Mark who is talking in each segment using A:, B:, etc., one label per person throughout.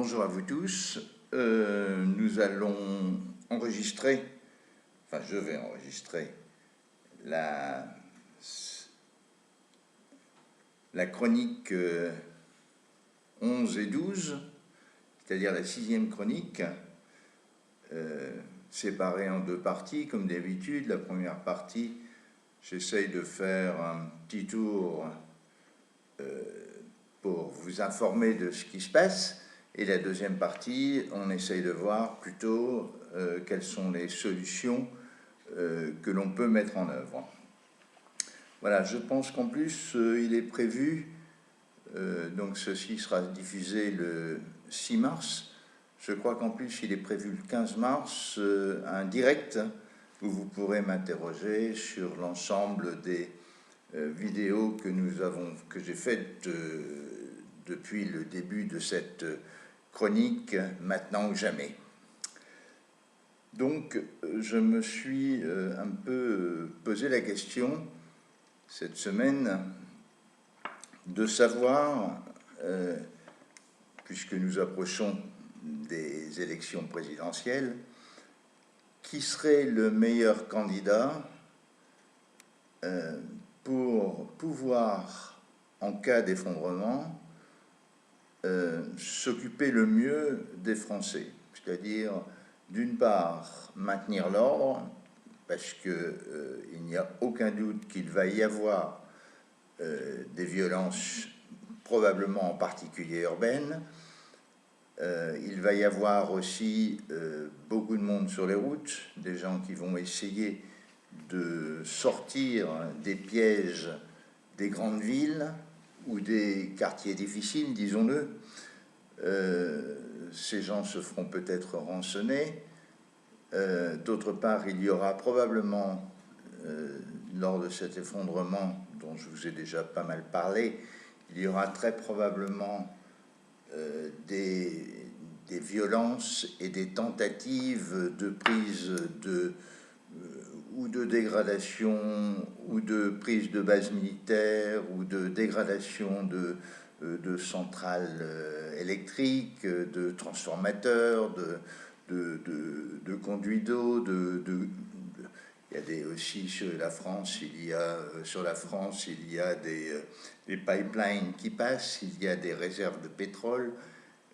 A: Bonjour à vous tous. Nous allons enregistrer, enfin je vais enregistrer la chronique 11 et 12, c'est-à-dire la 6e chronique, séparée en deux parties comme d'habitude. La première partie, j'essaye de faire un petit tour pour vous informer de ce qui se passe. Et la deuxième partie, on essaye de voir plutôt quelles sont les solutions que l'on peut mettre en œuvre. Voilà, je pense qu'en plus, il est prévu, donc ceci sera diffusé le 6 mars, je crois qu'en plus, il est prévu le 15 mars, un direct où vous pourrez m'interroger sur l'ensemble des vidéos que j'ai faites depuis le début de cette chronique, maintenant ou jamais. Donc, je me suis un peu posé la question cette semaine de savoir, puisque nous approchons des élections présidentielles, qui serait le meilleur candidat pour pouvoir, en cas d'effondrement, s'occuper le mieux des Français, c'est-à-dire d'une part maintenir l'ordre, parce qu'il n'y a aucun doute qu'il va y avoir des violences, probablement en particulier urbaines. Il va y avoir aussi beaucoup de monde sur les routes, des gens qui vont essayer de sortir des pièges des grandes villes ou des quartiers difficiles, disons-le. Ces gens se feront peut-être rançonner. D'autre part, il y aura probablement, lors de cet effondrement dont je vous ai déjà pas mal parlé, il y aura très probablement des violences et des tentatives de prise ou de dégradation ou de prise de bases militaires ou de dégradation de centrales électriques, de transformateurs, de conduits d'eau, il y a aussi sur la France, il y a des pipelines qui passent, il y a des réserves de pétrole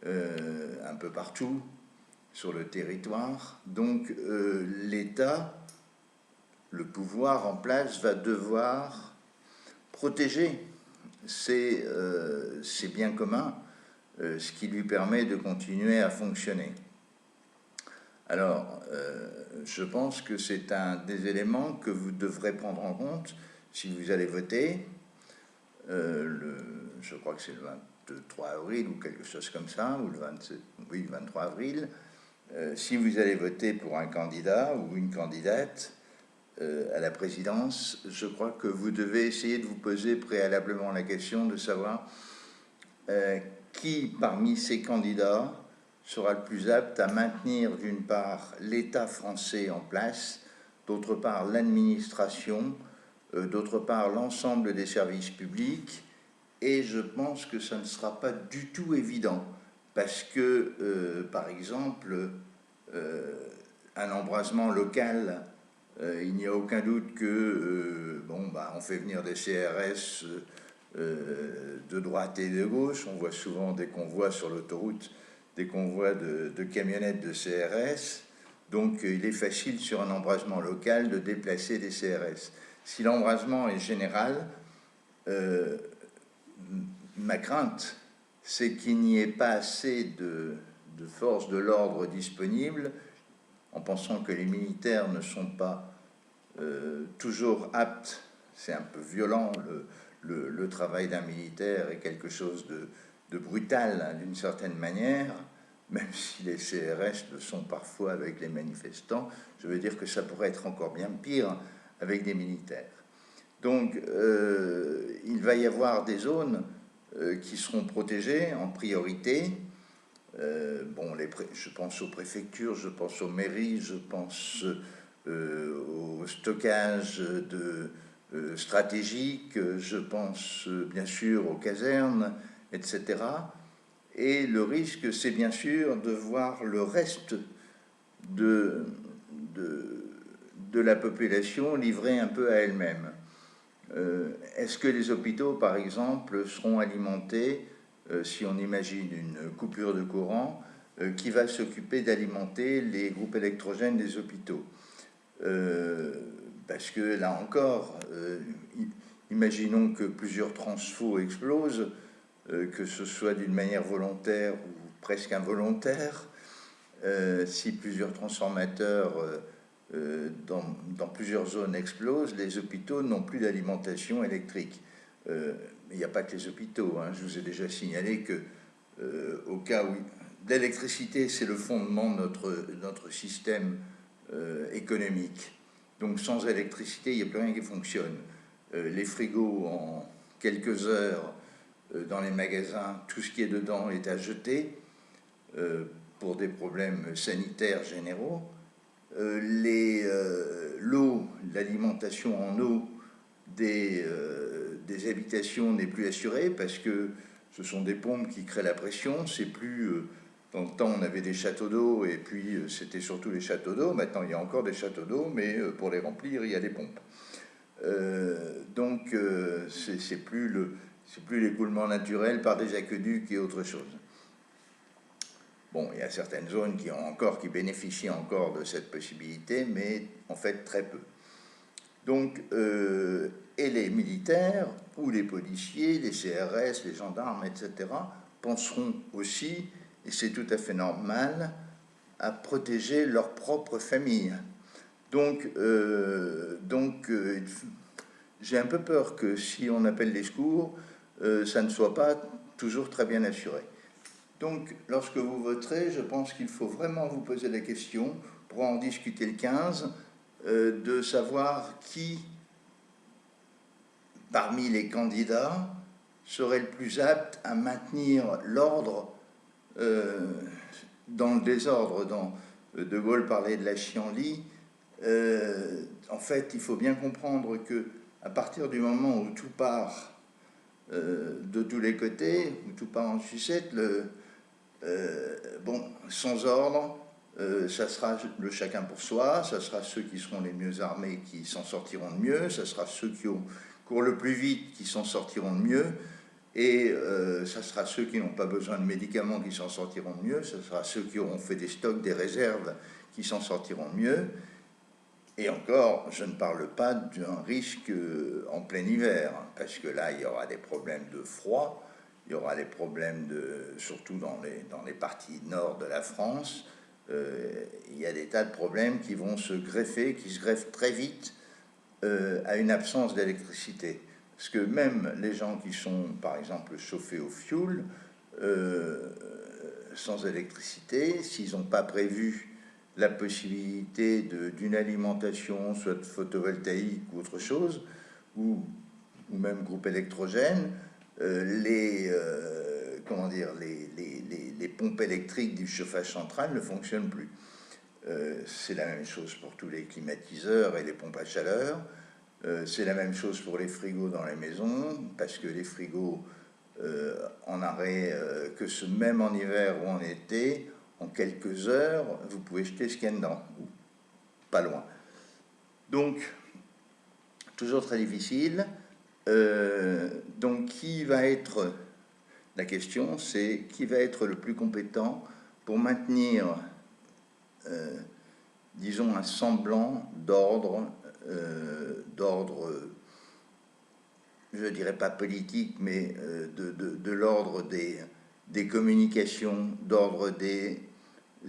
A: un peu partout sur le territoire. Donc l'État, le pouvoir en place, va devoir protéger ces biens communs, ce qui lui permet de continuer à fonctionner. Alors, je pense que c'est un des éléments que vous devrez prendre en compte si vous allez voter. Je crois que c'est le 23 avril ou quelque chose comme ça, ou le 23 avril. Si vous allez voter pour un candidat ou une candidate à la présidence, je crois que vous devez essayer de vous poser préalablement la question de savoir qui parmi ces candidats sera le plus apte à maintenir d'une part l'État français en place, d'autre part l'administration, d'autre part l'ensemble des services publics, et je pense que ça ne sera pas du tout évident, parce que, par exemple, un embrasement local, il n'y a aucun doute que, on fait venir des CRS de droite et de gauche, on voit souvent des convois sur l'autoroute, des convois de camionnettes de CRS, donc il est facile sur un embrasement local de déplacer des CRS. Si l'embrasement est général, ma crainte, c'est qu'il n'y ait pas assez de forces de l'ordre disponibles, en pensant que les militaires ne sont pas toujours aptes. C'est un peu violent, le travail d'un militaire est quelque chose de brutal, hein, d'une certaine manière, même si les CRS le sont parfois avec les manifestants. Je veux dire que ça pourrait être encore bien pire avec des militaires. Donc, il va y avoir des zones qui seront protégées en priorité. Je pense aux préfectures, je pense aux mairies, je pense au stockage stratégique, je pense bien sûr aux casernes, etc. Et le risque, c'est bien sûr de voir le reste de, de la population livrée un peu à elle-même. Est-ce que les hôpitaux, par exemple, seront alimentés, si on imagine une coupure de courant, qui va s'occuper d'alimenter les groupes électrogènes des hôpitaux? Parce que là encore, imaginons que plusieurs transfos explosent, que ce soit d'une manière volontaire ou presque involontaire. Si plusieurs transformateurs dans plusieurs zones explosent, les hôpitaux n'ont plus d'alimentation électrique. Mais il n'y a pas que les hôpitaux. Hein. Je vous ai déjà signalé que au cas où l'électricité, c'est le fondement de notre système économique. Donc sans électricité, il n'y a plus rien qui fonctionne. Les frigos, en quelques heures, dans les magasins, tout ce qui est dedans est à jeter pour des problèmes sanitaires généraux. L'eau, l'alimentation en eau des habitations n'est plus assurée parce que ce sont des pompes qui créent la pression. C'est plus dans le temps on avait des châteaux d'eau et puis c'était surtout les châteaux d'eau. Maintenant il y a encore des châteaux d'eau, mais pour les remplir il y a des pompes. Donc c'est plus l'écoulement naturel par des aqueducs et autre chose. Bon, il y a certaines zones qui bénéficient encore de cette possibilité, mais en fait très peu. Donc, et les militaires, ou les policiers, les CRS, les gendarmes, etc., penseront aussi, et c'est tout à fait normal, à protéger leur propre famille. Donc j'ai un peu peur que si on appelle les secours, ça ne soit pas toujours très bien assuré. Donc, lorsque vous voterez, je pense qu'il faut vraiment vous poser la question, pour en discuter le 15, de savoir qui, parmi les candidats, serait le plus apte à maintenir l'ordre dans le désordre. De Gaulle parlait de la chienlit. En fait, il faut bien comprendre que à partir du moment où tout part de tous les côtés, où tout part en sucette, sans ordre, ça sera le chacun pour soi, ça sera ceux qui seront les mieux armés qui s'en sortiront de mieux, ça sera ceux qui courent le plus vite qui s'en sortiront de mieux, et ça sera ceux qui n'ont pas besoin de médicaments qui s'en sortiront de mieux, ça sera ceux qui auront fait des stocks, des réserves qui s'en sortiront de mieux. Et encore, je ne parle pas d'un risque en plein hiver, parce que là, il y aura des problèmes de froid, il y aura des problèmes, surtout dans les parties nord de la France, il y a des tas de problèmes qui vont se greffer, qui se greffent très vite à une absence d'électricité. Parce que même les gens qui sont, par exemple, chauffés au fioul, sans électricité, s'ils n'ont pas prévu la possibilité d'une alimentation, soit photovoltaïque ou autre chose, ou même groupe électrogène, les pompes électriques du chauffage central ne fonctionnent plus. C'est la même chose pour tous les climatiseurs et les pompes à chaleur. C'est la même chose pour les frigos dans les maisons, parce que les frigos en arrêt, même en hiver ou en été, en quelques heures, vous pouvez jeter ce qu'il y a dedans, ou pas loin. Donc, toujours très difficile. Donc, qui va être... La question, c'est qui va être le plus compétent pour maintenir, disons, un semblant d'ordre, je ne dirais pas politique, mais de l'ordre des communications, d'ordre des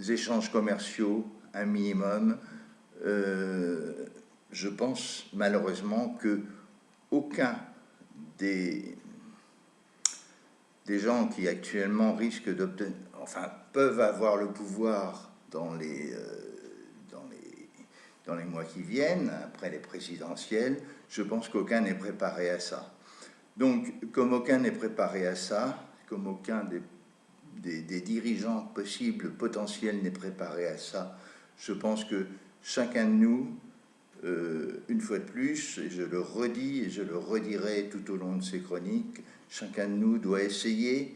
A: échanges commerciaux, un minimum. Je pense malheureusement que aucun des gens qui actuellement risquent d'obtenir, peuvent avoir le pouvoir dans les mois qui viennent, après les présidentielles, je pense qu'aucun n'est préparé à ça. Donc, comme aucun n'est préparé à ça, comme aucun des dirigeants possibles, potentiels n'est préparé à ça, je pense que chacun de nous, une fois de plus, et je le redis et je le redirai tout au long de ces chroniques, chacun de nous doit essayer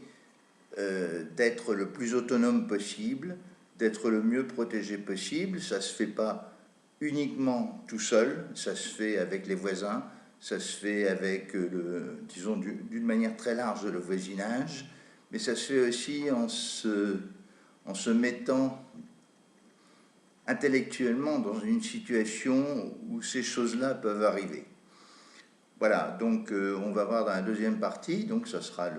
A: d'être le plus autonome possible, d'être le mieux protégé possible. Ça ne se fait pas uniquement tout seul, ça se fait avec les voisins, ça se fait avec, disons, d'une manière très large, le voisinage, mais ça se fait aussi en se mettant intellectuellement dans une situation où ces choses-là peuvent arriver. Voilà, donc on va voir dans la deuxième partie, donc ça sera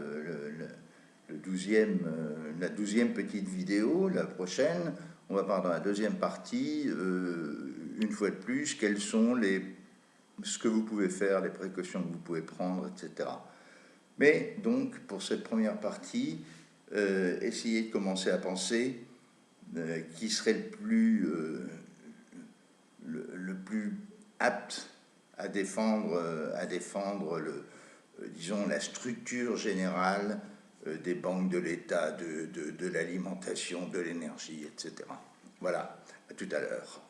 A: la 12e petite vidéo, la prochaine. On va voir dans la deuxième partie, une fois de plus, quels sont ce que vous pouvez faire, les précautions que vous pouvez prendre, etc. Mais donc, pour cette première partie, essayez de commencer à penser qui serait le plus apte à défendre disons, la structure générale des banques de l'État, de l'alimentation, de l'énergie, etc. Voilà, à tout à l'heure.